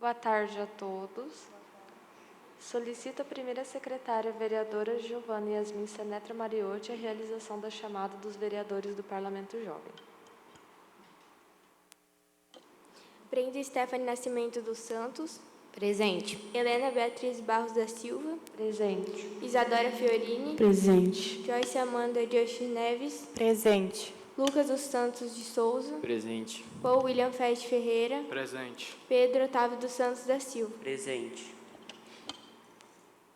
Boa tarde a todos. Solicito a primeira secretária, vereadora Giovana Yasmin Senetra Mariotti, a realização da chamada dos vereadores do Parlamento Jovem. Brenda Stephanie Nascimento dos Santos. Presente. Helena Beatriz Barros da Silva. Presente. Isadora Fiorini. Presente. Joyce Amanda Dias Neves. Presente. Lucas dos Santos de Souza. Presente. Paul William Fest Ferreira. Presente. Pedro Otávio dos Santos da Silva. Presente.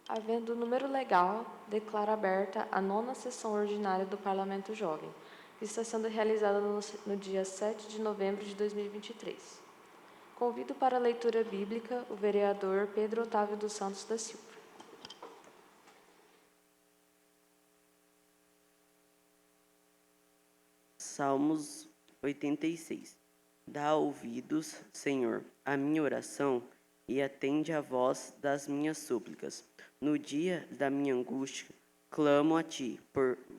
Havendo o número legal, declaro aberta a 9ª sessão ordinária do Parlamento Jovem, que está sendo realizada no dia 7 de novembro de 2023. Convido para a leitura bíblica o vereador Pedro Otávio dos Santos da Silva. Salmos 86. Dá ouvidos, Senhor, à minha oração e atende à voz das minhas súplicas. No dia da minha angústia, clamo a ti,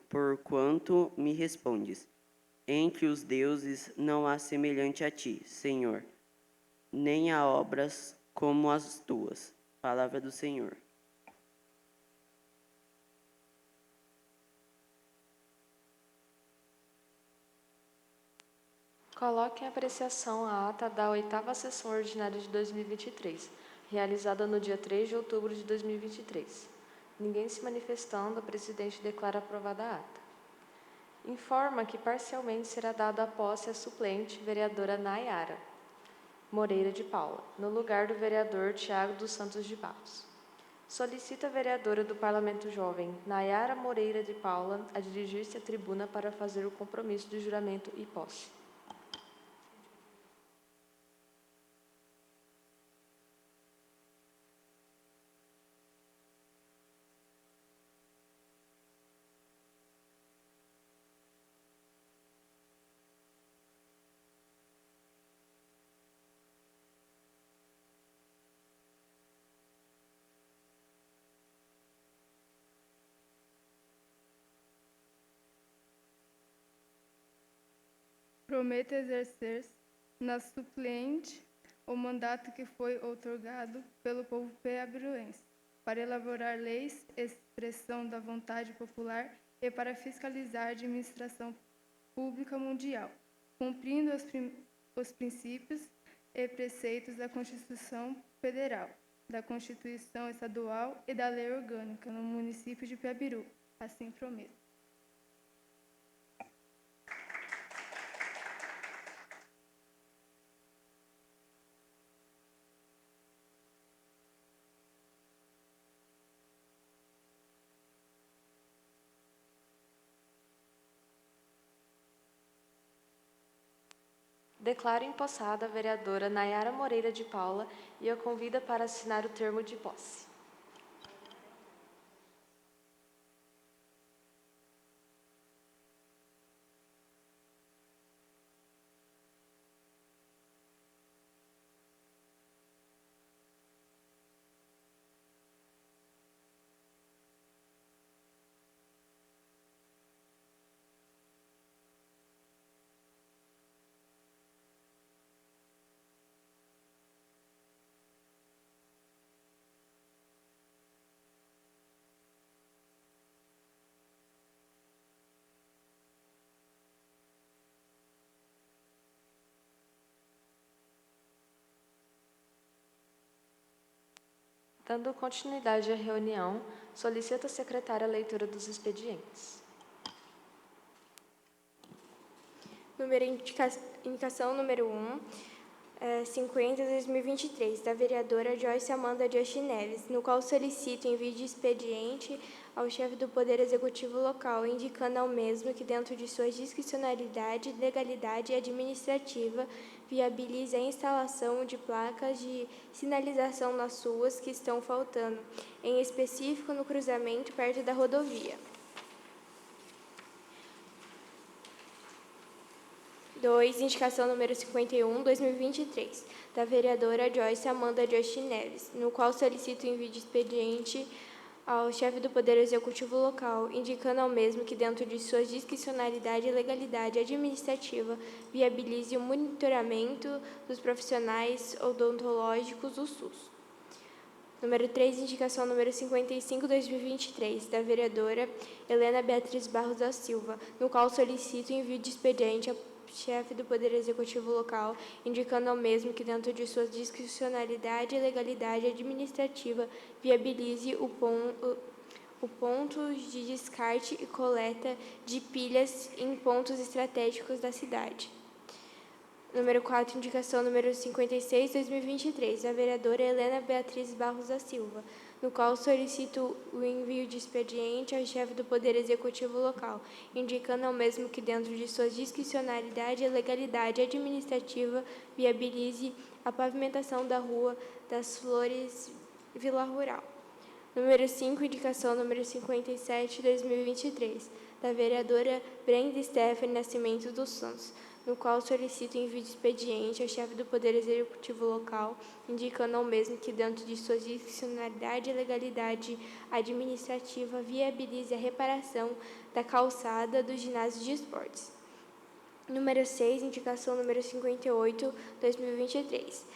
porquanto me respondes. Entre os deuses não há semelhante a ti, Senhor, nem há obras como as tuas. Palavra do Senhor. Coloque em apreciação a ata da 8ª sessão ordinária de 2023, realizada no dia 3 de outubro de 2023. Ninguém se manifestando, a presidente declara aprovada a ata. Informa que parcialmente será dada a posse à suplente, vereadora Nayara Moreira de Paula, no lugar do vereador Tiago dos Santos de Barros. Solicita a vereadora do Parlamento Jovem, Nayara Moreira de Paula, a dirigir-se à tribuna para fazer o compromisso de juramento e posse. Prometo exercer na suplente o mandato que foi outorgado pelo povo piabiruense, para elaborar leis, expressão da vontade popular e para fiscalizar a administração pública mundial, cumprindo os princípios e preceitos da Constituição Federal, da Constituição Estadual e da Lei Orgânica no município de Piabiru. Assim prometo. Declaro empossada a vereadora Nayara Moreira de Paula e a convida para assinar o termo de posse. Dando continuidade à reunião, solicito à secretária a leitura dos expedientes. Indicação número 1, 50/2023, da vereadora Joyce Amanda de Oxi Neves, no qual solicito envio de expediente ao chefe do Poder Executivo local, indicando ao mesmo que, dentro de sua discricionalidade, legalidade e administrativa, viabilize a instalação de placas de sinalização nas ruas que estão faltando, em específico no cruzamento perto da rodovia. 2. Indicação número 51/2023, da vereadora Joyce Amanda de Oxi Neves, no qual solicito envio de expediente ao chefe do Poder Executivo local, indicando ao mesmo que, dentro de sua discricionalidade e legalidade administrativa, viabilize o monitoramento dos profissionais odontológicos do SUS. Número 3, indicação número 55/2023, da vereadora Helena Beatriz Barros da Silva, no qual solicito envio de expediente ao chefe do Poder Executivo local, indicando ao mesmo que, dentro de sua discricionalidade e legalidade administrativa, viabilize o ponto de descarte e coleta de pilhas em pontos estratégicos da cidade. Número 4, indicação número 56/2023, da vereadora Helena Beatriz Barros da Silva, no qual solicito o envio de expediente ao chefe do Poder Executivo local, indicando ao mesmo que, dentro de sua discricionalidade e legalidade administrativa, viabilize a pavimentação da Rua das Flores, Vila Rural. Número 5, indicação número 57/2023, da vereadora Brenda Stephanie Nascimento dos Santos, no qual solicito envio de expediente ao chefe do Poder Executivo local, indicando ao mesmo que, dentro de sua discricionalidade e legalidade administrativa, viabilize a reparação da calçada do ginásio de esportes. Número 6, indicação número 58/2023,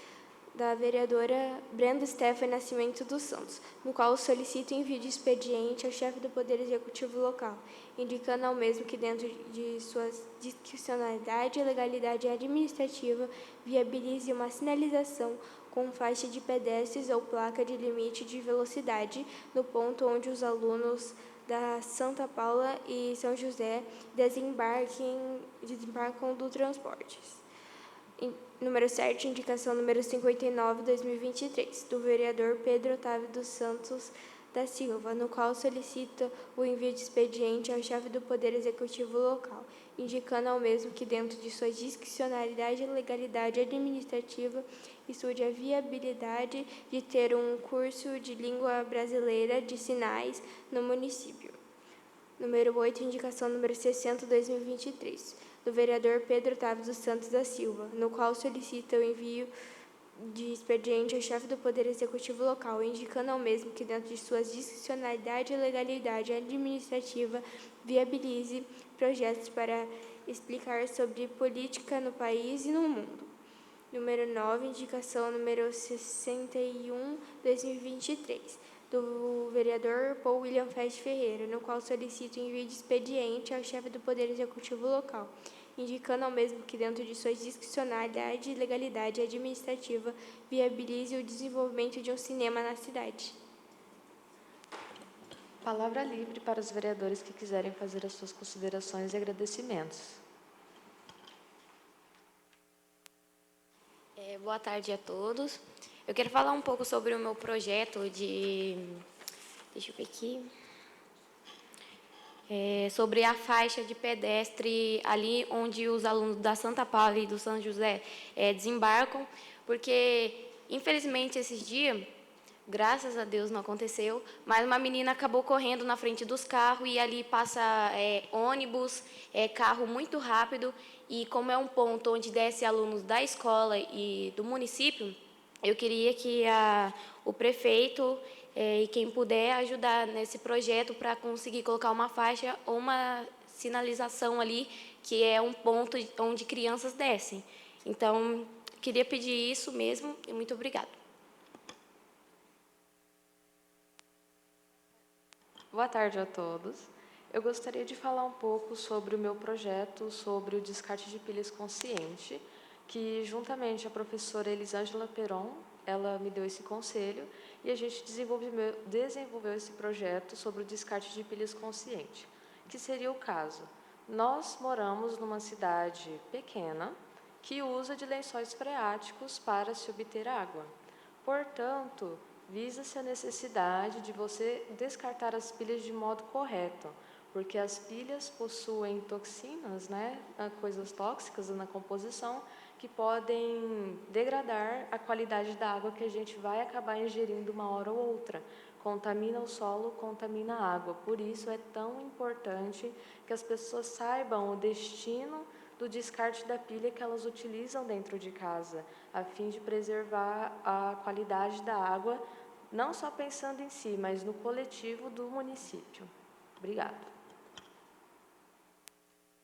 da vereadora Brenda Stephanie Nascimento dos Santos, no qual solicito envio de expediente ao chefe do Poder Executivo local, indicando ao mesmo que, dentro de sua discricionalidade e legalidade administrativa, viabilize uma sinalização com faixa de pedestres ou placa de limite de velocidade no ponto onde os alunos da Santa Paula e São José desembarcam do transportes. Número 7, indicação número 59, 2023, do vereador Pedro Otávio dos Santos da Silva, no qual solicita o envio de expediente ao chefe do Poder Executivo local, indicando ao mesmo que, dentro de sua discricionalidade e legalidade administrativa, estude a viabilidade de ter um curso de língua brasileira de sinais no município. Número 8, indicação número 60, 2023, do vereador Pedro Otávio dos Santos da Silva, no qual solicita o envio de expediente ao chefe do Poder Executivo local, indicando ao mesmo que, dentro de suas discricionalidade e legalidade administrativa, viabilize projetos para explicar sobre política no país e no mundo. Número 9, indicação número 61, 2023, do vereador Paul William Fest Ferreira, no qual solicita o envio de expediente ao chefe do Poder Executivo local, indicando ao mesmo que, dentro de sua discricionalidade e legalidade administrativa, viabilize o desenvolvimento de um cinema na cidade. Palavra livre para os vereadores que quiserem fazer as suas considerações e agradecimentos. Boa tarde a todos. Eu quero falar um pouco sobre o meu projeto de... Deixa eu ver aqui. Sobre a faixa de pedestre ali onde os alunos da Santa Paula e do São José desembarcam, porque, infelizmente, esses dias, graças a Deus não aconteceu, mas uma menina acabou correndo na frente dos carros e ali passa ônibus, carro muito rápido, e como é um ponto onde desce alunos da escola e do município, eu queria que o prefeito e quem puder ajudar nesse projeto para conseguir colocar uma faixa ou uma sinalização ali, que é um ponto onde crianças descem. Então, queria pedir isso mesmo e muito obrigada. Boa tarde a todos. Eu gostaria de falar um pouco sobre o meu projeto sobre o descarte de pilhas consciente, que juntamente a professora Elisângela Peron, ela me deu esse conselho e a gente desenvolveu esse projeto sobre o descarte de pilhas consciente, que seria o caso. Nós moramos numa cidade pequena que usa de lençóis freáticos para se obter água. Portanto, visa-se a necessidade de você descartar as pilhas de modo correto, porque as pilhas possuem toxinas, coisas tóxicas na composição, que podem degradar a qualidade da água que a gente vai acabar ingerindo uma hora ou outra. Contamina o solo, contamina a água. Por isso é tão importante que as pessoas saibam o destino do descarte da pilha que elas utilizam dentro de casa, a fim de preservar a qualidade da água, não só pensando em si, mas no coletivo do município. Obrigada.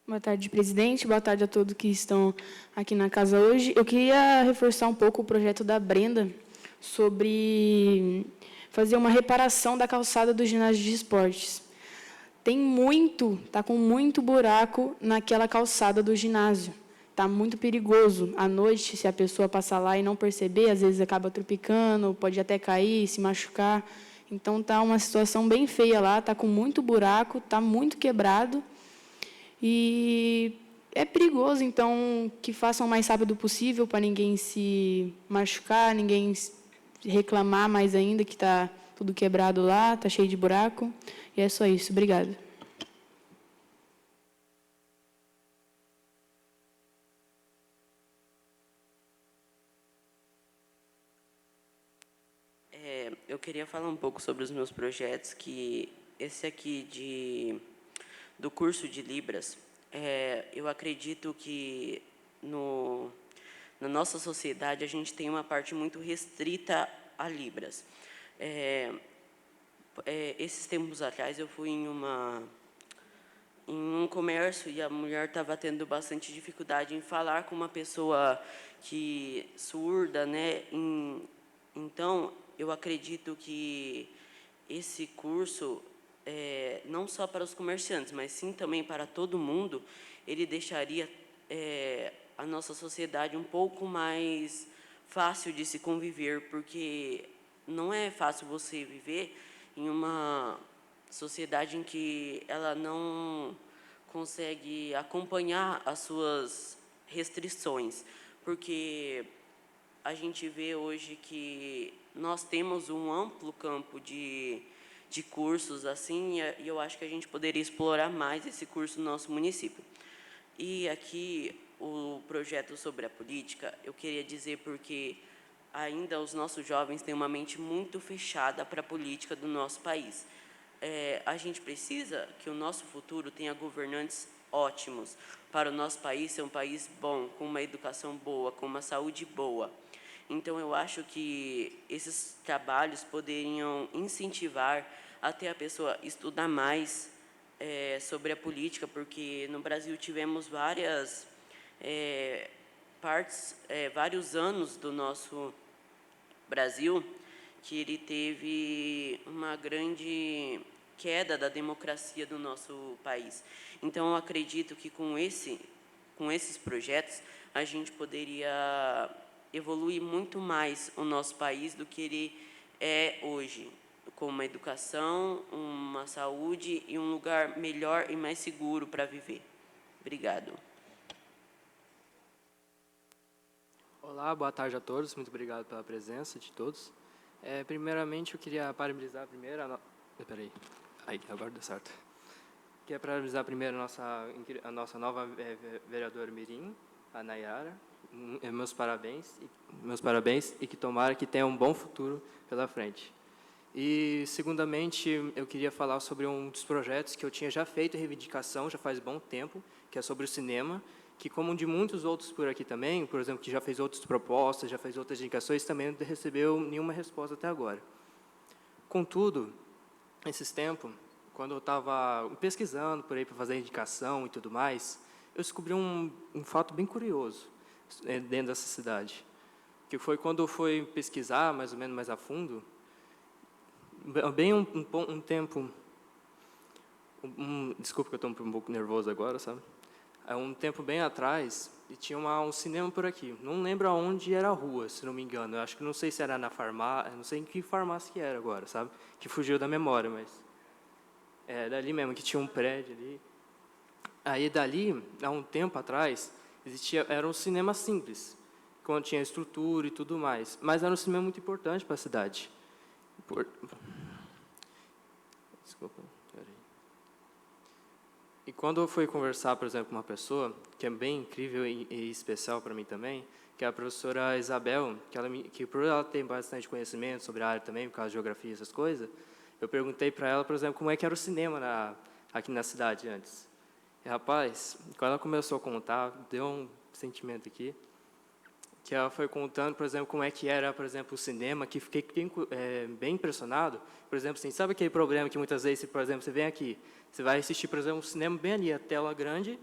Boa tarde, presidente. Boa tarde a todos que estão aqui na casa hoje. Eu queria reforçar um pouco o projeto da Brenda sobre fazer uma reparação da calçada do ginásio de esportes. Está com muito buraco naquela calçada do ginásio. Está muito perigoso. À noite, se a pessoa passar lá e não perceber, às vezes acaba tropicando, pode até cair, se machucar. Então, está uma situação bem feia lá, está com muito buraco, está muito quebrado. E é perigoso, então, que façam o mais rápido possível para ninguém se machucar, ninguém reclamar mais ainda que está tudo quebrado lá, está cheio de buraco. E é só isso. Obrigada. Eu queria falar um pouco sobre os meus projetos, que esse aqui do curso de Libras, eu acredito que na nossa sociedade a gente tem uma parte muito restrita a Libras. Esses tempos atrás eu fui em um comércio e a mulher estava tendo bastante dificuldade em falar com uma pessoa que surda, Então, eu acredito que esse curso, não só para os comerciantes, mas sim também para todo mundo, ele deixaria a nossa sociedade um pouco mais fácil de se conviver, porque não é fácil você viver em uma sociedade em que ela não consegue acompanhar as suas restrições, porque a gente vê hoje que nós temos um amplo campo de cursos assim, e eu acho que a gente poderia explorar mais esse curso no nosso município. E aqui o projeto sobre a política, eu queria dizer porque ainda os nossos jovens têm uma mente muito fechada para a política do nosso país. A gente precisa que o nosso futuro tenha governantes ótimos para o nosso país ser um país bom, com uma educação boa, com uma saúde boa. Então, eu acho que esses trabalhos poderiam incentivar até a pessoa estudar mais sobre a política, porque no Brasil tivemos várias vários anos do nosso Brasil que ele teve uma grande queda da democracia do nosso país. Então, eu acredito que com esses projetos a gente poderia evoluir muito mais o nosso país do que ele é hoje, com uma educação, uma saúde e um lugar melhor e mais seguro para viver. Obrigado. Olá, boa tarde a todos. Muito obrigado pela presença de todos. Primeiramente, eu queria parabenizar primeiro agora deu certo. Queria parabenizar primeiro a nossa nova vereadora Mirim, a Nayara. Meus parabéns e que tomara que tenha um bom futuro pela frente. E, segundamente, eu queria falar sobre um dos projetos que eu tinha já feito reivindicação, já faz bom tempo, que é sobre o cinema, que, como de muitos outros por aqui também, por exemplo, que já fez outras propostas, já fez outras indicações, também não recebeu nenhuma resposta até agora. Contudo, esses tempos, quando eu estava pesquisando por aí para fazer indicação e tudo mais, eu descobri um fato bem curioso dentro dessa cidade, que foi quando eu fui pesquisar mais ou menos mais a fundo, bem um tempo, desculpa que eu estou um pouco nervoso agora, sabe? Um tempo bem atrás, e tinha um cinema por aqui. Não lembro aonde era a rua, se não me engano. Eu acho que não sei se era na farmácia, não sei em que farmácia que era agora, sabe? Que fugiu da memória, mas dali mesmo, que tinha um prédio ali. Aí dali, há um tempo atrás, era um cinema simples, quando tinha estrutura e tudo mais, mas era um cinema muito importante para a cidade. Desculpa, peraí. E quando eu fui conversar, por exemplo, com uma pessoa que é bem incrível e especial para mim também, que é a professora Isabel, que por ela ter bastante conhecimento sobre a área também, por causa de geografia e essas coisas, eu perguntei para ela, por exemplo, como é que era o cinema aqui na cidade antes. E, rapaz, quando ela começou a contar, deu um sentimento aqui, que ela foi contando, por exemplo, como é que era, por exemplo, o cinema, que fiquei bem impressionado. Por exemplo, assim, sabe aquele problema que muitas vezes, por exemplo, você vem aqui, você vai assistir, por exemplo, um cinema bem ali, a tela grande,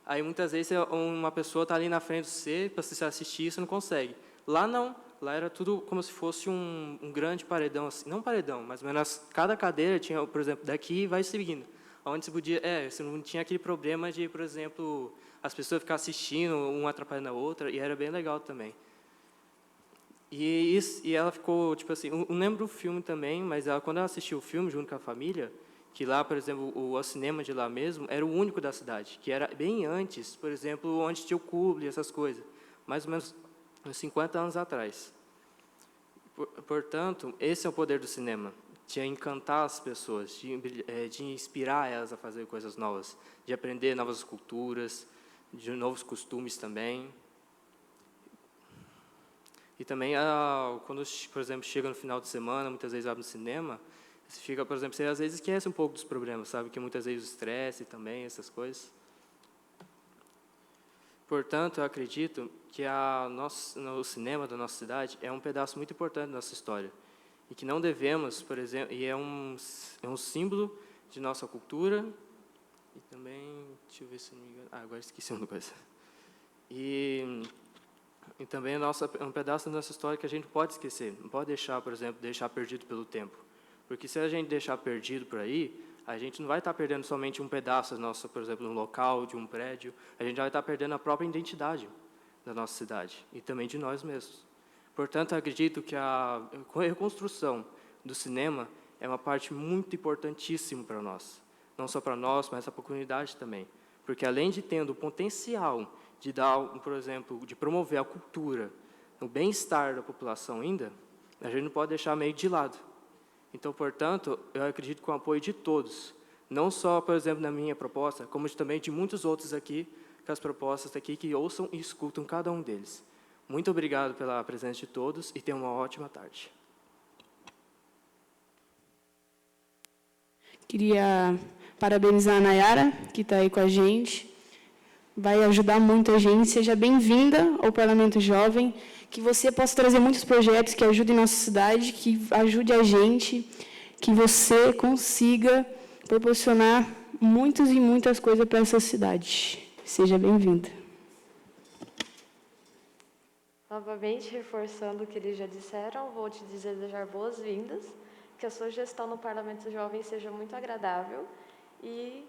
aí muitas vezes uma pessoa está ali na frente de você, para você assistir, você não consegue. Lá não, lá era tudo como se fosse um grande paredão, assim, não paredão, mas menos cada cadeira tinha, por exemplo, daqui e vai seguindo. Onde você podia, você não tinha aquele problema de, por exemplo, as pessoas ficarem assistindo, uma atrapalhando a outra, e era bem legal também. E ela ficou, tipo assim, não lembro do filme também, mas quando ela assistiu o filme junto com a família, que lá, por exemplo, o cinema de lá mesmo era o único da cidade, que era bem antes, por exemplo, onde tinha o Kublai, essas coisas, mais ou menos uns 50 anos atrás. Portanto, esse é o poder do cinema, de encantar as pessoas, de inspirar elas a fazer coisas novas, de aprender novas culturas, de novos costumes também. E também, quando, por exemplo, chega no final de semana, muitas vezes vai no cinema, você fica, por exemplo, você às vezes esquece um pouco dos problemas, sabe? Que muitas vezes o estresse também, essas coisas. Portanto, eu acredito que o cinema da nossa cidade é um pedaço muito importante da nossa história. E que não devemos, por exemplo, e é um símbolo de nossa cultura, e também, deixa eu ver se não me engano, agora esqueci uma coisa. E também é um pedaço da nossa história que a gente não pode esquecer, não pode deixar, por exemplo, perdido pelo tempo. Porque se a gente deixar perdido por aí, a gente não vai estar perdendo somente um pedaço nosso, por exemplo, um local, de um prédio, a gente vai estar perdendo a própria identidade da nossa cidade e também de nós mesmos. Portanto, acredito que a reconstrução do cinema é uma parte muito importantíssima para nós. Não só para nós, mas para a comunidade também. Porque além de tendo o potencial de dar, por exemplo, de promover a cultura, o bem-estar da população ainda, a gente não pode deixar meio de lado. Então, portanto, eu acredito com o apoio de todos, não só, por exemplo, na minha proposta, como também de muitos outros aqui, com as propostas aqui, que ouçam e escutam cada um deles. Muito obrigado pela presença de todos e tenham uma ótima tarde. Queria parabenizar a Nayara, que está aí com a gente. Vai ajudar muito a gente. Seja bem-vinda ao Parlamento Jovem. Que você possa trazer muitos projetos que ajudem nossa cidade, que ajude a gente, que você consiga proporcionar muitas e muitas coisas para essa cidade. Seja bem-vinda. Novamente, reforçando o que eles já disseram, vou te desejar boas-vindas, que a sua gestão no Parlamento Jovem seja muito agradável e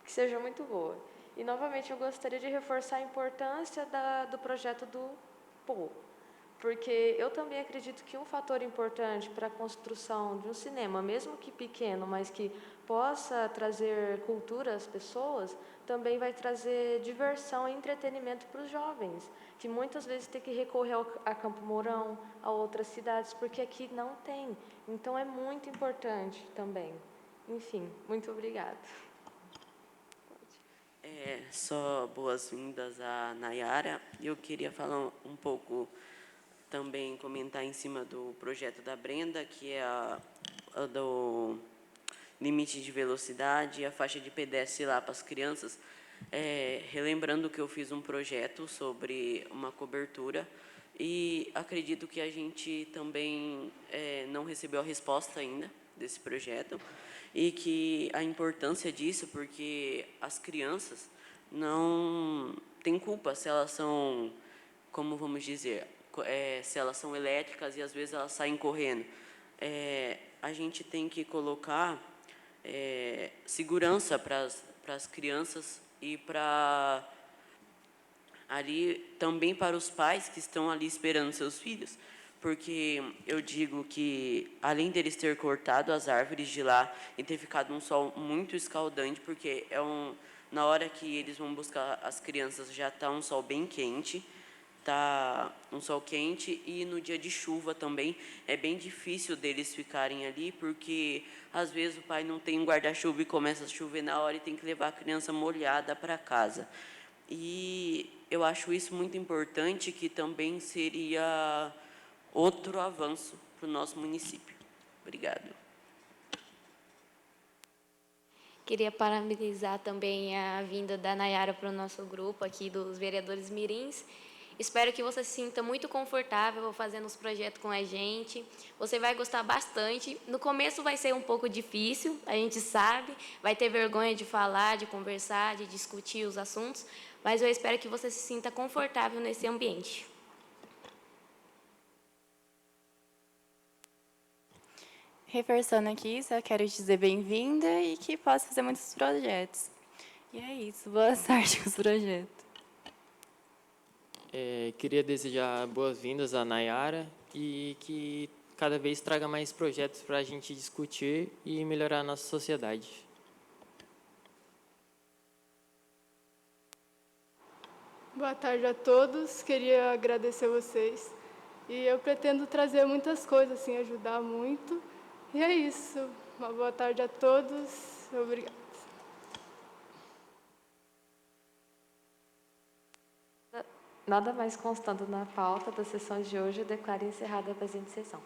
que seja muito boa. E, novamente, eu gostaria de reforçar a importância do projeto do POU, porque eu também acredito que um fator importante para a construção de um cinema, mesmo que pequeno, mas que possa trazer cultura às pessoas, também vai trazer diversão e entretenimento para os jovens, que muitas vezes tem que recorrer a Campo Mourão, a outras cidades, porque aqui não tem. Então, é muito importante também. Enfim, muito obrigada. Só boas-vindas à Nayara. Eu queria falar um pouco, também comentar em cima do projeto da Brenda, que é a do limite de velocidade e a faixa de pedestre lá para as crianças. Relembrando que eu fiz um projeto sobre uma cobertura e acredito que a gente também não recebeu a resposta ainda desse projeto e que a importância disso, porque as crianças não têm culpa se elas são, como vamos dizer, se elas são elétricas e às vezes elas saem correndo. A gente tem que colocar segurança para as crianças e para ali também para os pais que estão ali esperando seus filhos, porque eu digo que além deles ter cortado as árvores de lá e ter ficado um sol muito escaldante, porque na hora que eles vão buscar as crianças já está um sol bem quente, tá um sol quente, e no dia de chuva também é bem difícil deles ficarem ali, porque às vezes o pai não tem um guarda-chuva e começa a chover na hora e tem que levar a criança molhada para casa. E eu acho isso muito importante, que também seria outro avanço para o nosso município. Obrigado. Queria parabenizar também a vinda da Nayara para o nosso grupo aqui dos vereadores mirins. Espero que você se sinta muito confortável fazendo os projetos com a gente. Você vai gostar bastante. No começo vai ser um pouco difícil, a gente sabe. Vai ter vergonha de falar, de conversar, de discutir os assuntos. Mas eu espero que você se sinta confortável nesse ambiente. Reforçando aqui, só quero dizer bem-vinda e que possa fazer muitos projetos. E é isso, boa sorte com os projetos. Queria desejar boas-vindas à Nayara e que cada vez traga mais projetos para a gente discutir e melhorar a nossa sociedade. Boa tarde a todos, queria agradecer vocês. E eu pretendo trazer muitas coisas, assim, ajudar muito. E é isso. Uma boa tarde a todos. Obrigada. Nada mais constando na pauta da sessão de hoje, eu declaro encerrada a presente sessão.